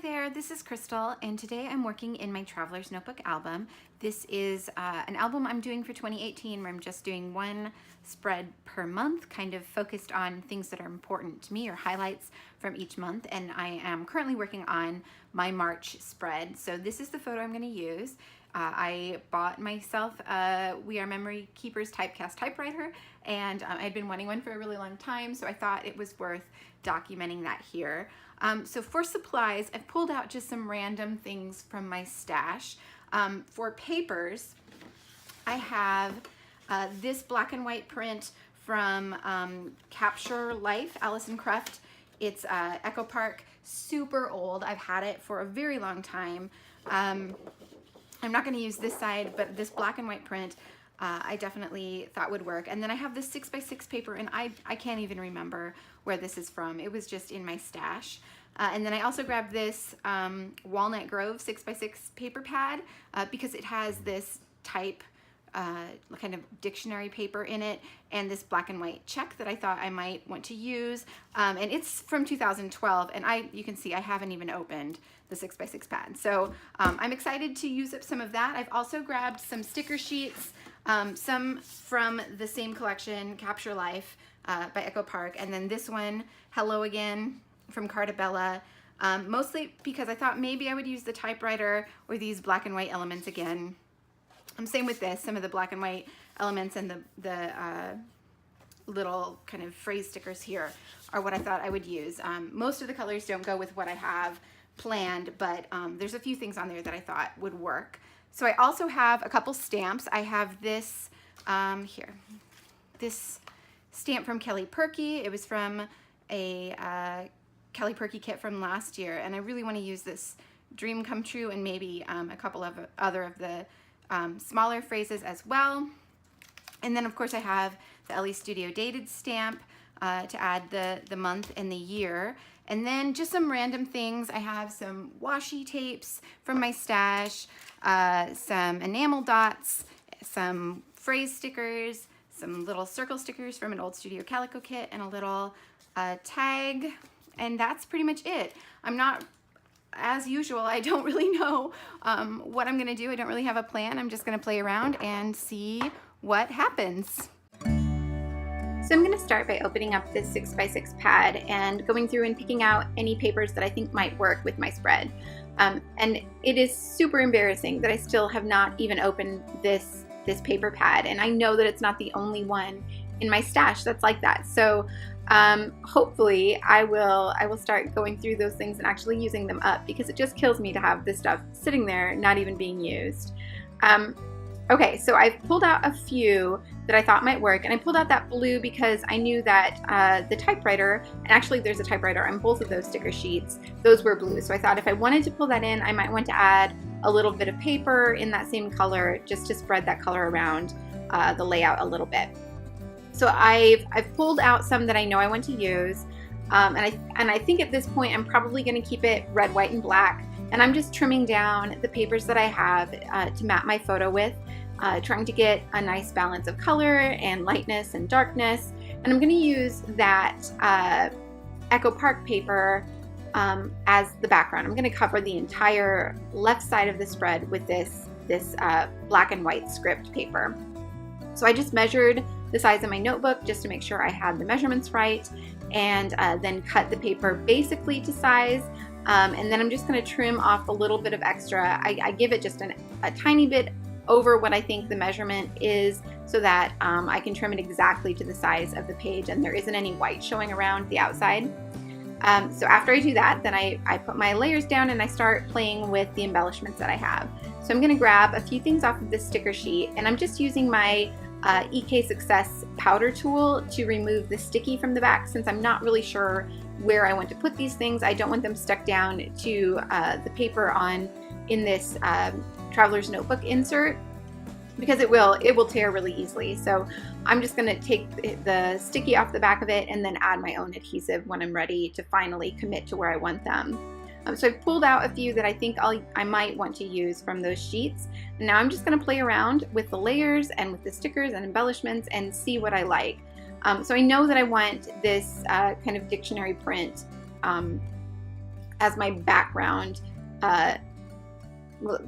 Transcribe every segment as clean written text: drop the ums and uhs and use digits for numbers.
there, this is Crystal, and today I'm working in my Traveler's Notebook album. This is an album I'm doing for 2018 where I'm just doing one spread per month, kind of focused on things that are important to me or highlights from each month, and I am currently working on my March spread. So this is the photo I'm going to use. I bought myself a We Are Memory Keepers typecast typewriter, and I'd been wanting one for a really long time, so I thought it was worth documenting that here. So for supplies, I've pulled out just some random things from my stash. For papers, I have this black and white print from Capture Life, Alison Cruft. It's Echo Park, super old. I've had it for a very long time. I'm not going to use this side, but this black and white print I definitely thought would work. And then I have this 6x6 paper, and I can't even remember where this is from. It was just in my stash. And then I also grabbed this Walnut Grove 6x6 paper pad because it has this type kind of dictionary paper in it, and this black and white check that I thought I might want to use. And it's from 2012, and you can see I haven't even opened the 6x6 pad. So I'm excited to use up some of that. I've also grabbed some sticker sheets, some from the same collection, Capture Life by Echo Park, and then this one, Hello Again, from Carta Bella, mostly because I thought maybe I would use the typewriter or these black and white elements again. Same with this, some of the black and white elements and the little kind of phrase stickers here are what I thought I would use. Most of the colors don't go with what I have planned, but there's a few things on there that I thought would work. So I also have a couple stamps. I have this here, this stamp from Kelly Purkey. It was from a Kelly Purkey kit from last year, and I really want to use this Dream Come True and maybe a couple of other of the smaller phrases as well. And then of course I have the Ellie Studio dated stamp to add the month and the year. And then just some random things. I have some washi tapes from my stash, some enamel dots, some phrase stickers, some little circle stickers from an old Studio Calico kit, and a little tag. And that's pretty much it. As usual, I don't really know what I'm gonna do. I don't really have a plan. I'm just gonna play around and see what happens. So I'm gonna start by opening up this 6x6 pad and going through and picking out any papers that I think might work with my spread. And it is super embarrassing that I still have not even opened this paper pad, and I know that it's not the only one in my stash that's like that. So hopefully I will start going through those things and actually using them up, because it just kills me to have this stuff sitting there not even being used. Okay, so I've pulled out a few that I thought might work, and I pulled out that blue because I knew that the typewriter, and actually there's a typewriter on both of those sticker sheets, those were blue. So I thought if I wanted to pull that in, I might want to add a little bit of paper in that same color just to spread that color around the layout a little bit. So I've pulled out some that I know I want to use, and I think at this point I'm probably going to keep it red, white, and black, and I'm just trimming down the papers that I have to map my photo with, trying to get a nice balance of color and lightness and darkness. And I'm going to use that Echo Park paper as the background. I'm going to cover the entire left side of the spread with this black and white script paper. So I just measured the size of my notebook just to make sure I had the measurements right, and then cut the paper basically to size. And then I'm just going to trim off a little bit of extra. I give it just a tiny bit over what I think the measurement is, so that I can trim it exactly to the size of the page and there isn't any white showing around the outside. So after I do that, then I put my layers down and I start playing with the embellishments that I have. So I'm going to grab a few things off of this sticker sheet, and I'm just using my EK Success powder tool to remove the sticky from the back, since I'm not really sure where I want to put these things. I don't want them stuck down to the paper in this Traveler's Notebook insert, because it will tear really easily. So I'm just going to take the sticky off the back of it and then add my own adhesive when I'm ready to finally commit to where I want them. So I've pulled out a few that I think I might want to use from those sheets. And now I'm just going to play around with the layers and with the stickers and embellishments and see what I like. So I know that I want this kind of dictionary print as my background,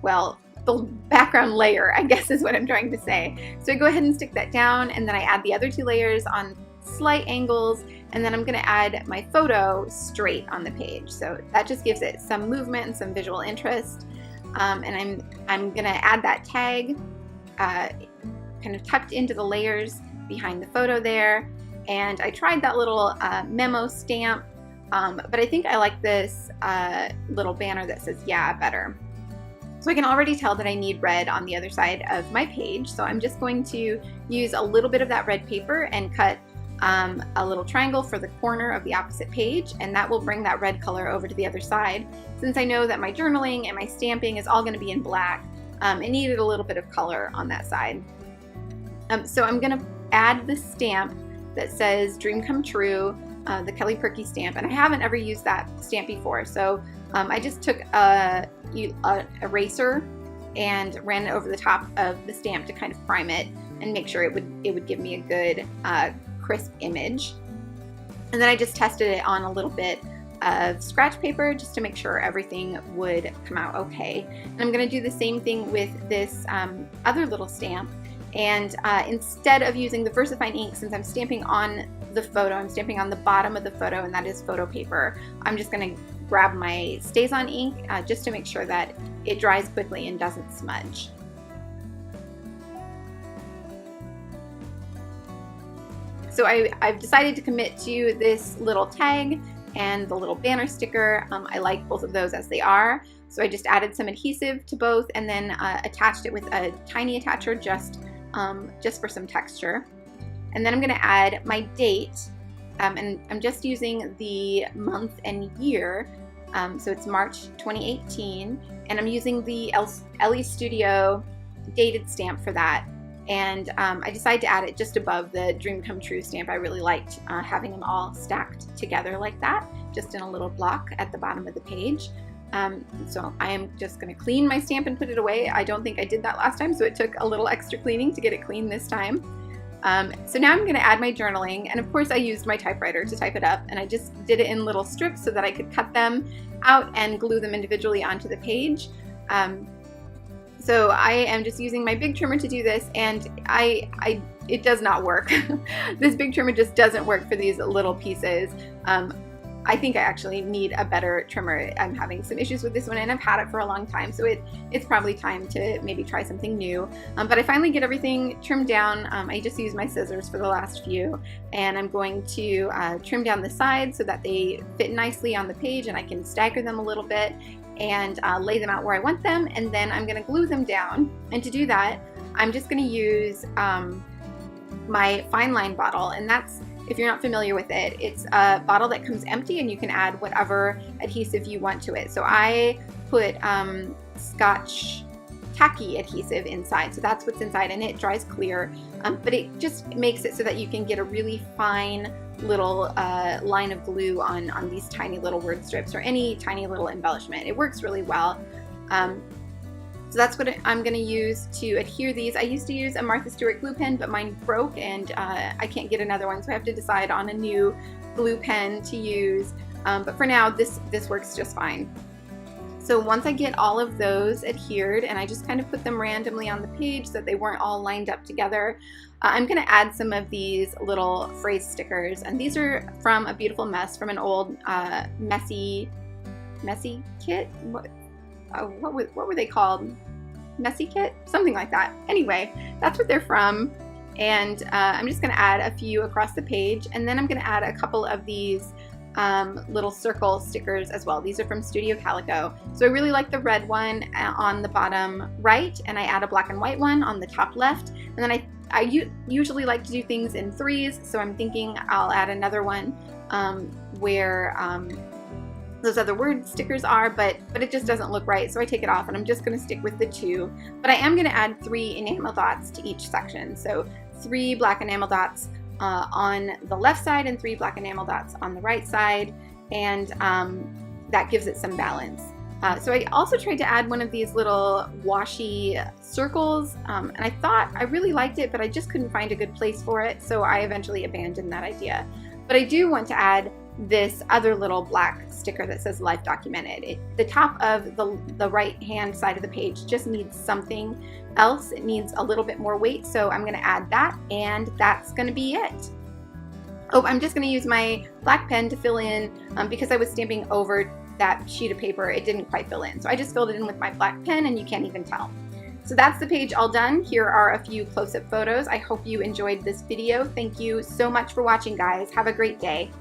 well, the background layer, I guess is what I'm trying to say. So I go ahead and stick that down, and then I add the other 2 layers on slight angles, and then I'm going to add my photo straight on the page. So that just gives it some movement and some visual interest. And I'm going to add that tag kind of tucked into the layers behind the photo there. And I tried that little memo stamp, but I think I like this little banner that says "Yeah" better. So I can already tell that I need red on the other side of my page. So I'm just going to use a little bit of that red paper and cut a little triangle for the corner of the opposite page, and that will bring that red color over to the other side. Since I know that my journaling and my stamping is all going to be in black, it needed a little bit of color on that side. So I'm going to add the stamp that says "Dream Come True," the Kelly Purkey stamp, and I haven't ever used that stamp before. So I just took a eraser and ran it over the top of the stamp to kind of prime it and make sure it would give me a good crisp image. And then I just tested it on a little bit of scratch paper just to make sure everything would come out okay. And I'm going to do the same thing with this other little stamp. And instead of using the VersaFine ink, since I'm stamping on the photo, I'm stamping on the bottom of the photo, and that is photo paper, I'm just going to grab my StazOn ink just to make sure that it dries quickly and doesn't smudge. So I've decided to commit to this little tag and the little banner sticker. I like both of those as they are. So I just added some adhesive to both, and then attached it with a tiny attacher just for some texture. And then I'm going to add my date, and I'm just using the month and year. So it's March 2018, and I'm using the Ellie Studio dated stamp for that. And I decided to add it just above the Dream Come True stamp. I really liked having them all stacked together like that, just in a little block at the bottom of the page. So I am just going to clean my stamp and put it away. I don't think I did that last time, so it took a little extra cleaning to get it clean this time. So now I'm going to add my journaling, and of course I used my typewriter to type it up, and I just did it in little strips so that I could cut them out and glue them individually onto the page. So I am just using my big trimmer to do this, and it does not work. This big trimmer just doesn't work for these little pieces. I think I actually need a better trimmer. I'm having some issues with this one, and I've had it for a long time, so it's probably time to maybe try something new. But I finally get everything trimmed down. I just used my scissors for the last few, and I'm going to trim down the sides so that they fit nicely on the page, and I can stagger them a little bit and lay them out where I want them, and then I'm going to glue them down. And to do that, I'm just going to use my fine line bottle, and that's, if you're not familiar with it, it's a bottle that comes empty and you can add whatever adhesive you want to it. So I put Scotch tacky adhesive inside, so that's what's inside, and it dries clear, but it just makes it so that you can get a really fine little line of glue on these tiny little word strips or any tiny little embellishment. It works really well. So that's what I'm going to use to adhere these. I used to use a Martha Stewart glue pen, but mine broke, and I can't get another one, so I have to decide on a new glue pen to use. But for now, this works just fine. So once I get all of those adhered, and I just kind of put them randomly on the page so that they weren't all lined up together, I'm going to add some of these little phrase stickers. And these are from A Beautiful Mess, from an old messy kit. What were they called? Messy kit? Something like that. Anyway, that's what they're from. And I'm just going to add a few across the page, and then I'm going to add a couple of these little circle stickers as well. These are from Studio Calico. So I really like the red one on the bottom right, and I add a black and white one on the top left. And then I usually like to do things in threes, so I'm thinking I'll add another one where those other word stickers are, but it just doesn't look right, so I take it off, and I'm just going to stick with the 2. But I am going to add 3 enamel dots to each section. So 3 black enamel dots on the left side and 3 black enamel dots on the right side, and that gives it some balance. So I also tried to add one of these little washi circles, and I thought I really liked it, but I just couldn't find a good place for it, so I eventually abandoned that idea. But I do want to add this other little black sticker that says Life Documented. The top of the right hand side of the page just needs something else. It needs a little bit more weight, so I'm going to add that, and that's going to be it. Oh, I'm just going to use my black pen to fill in because I was stamping over that sheet of paper. It didn't quite fill in, so I just filled it in with my black pen, and you can't even tell. So that's the page all done. Here are a few close-up photos. I hope you enjoyed this video. Thank you so much for watching, guys. Have a great day.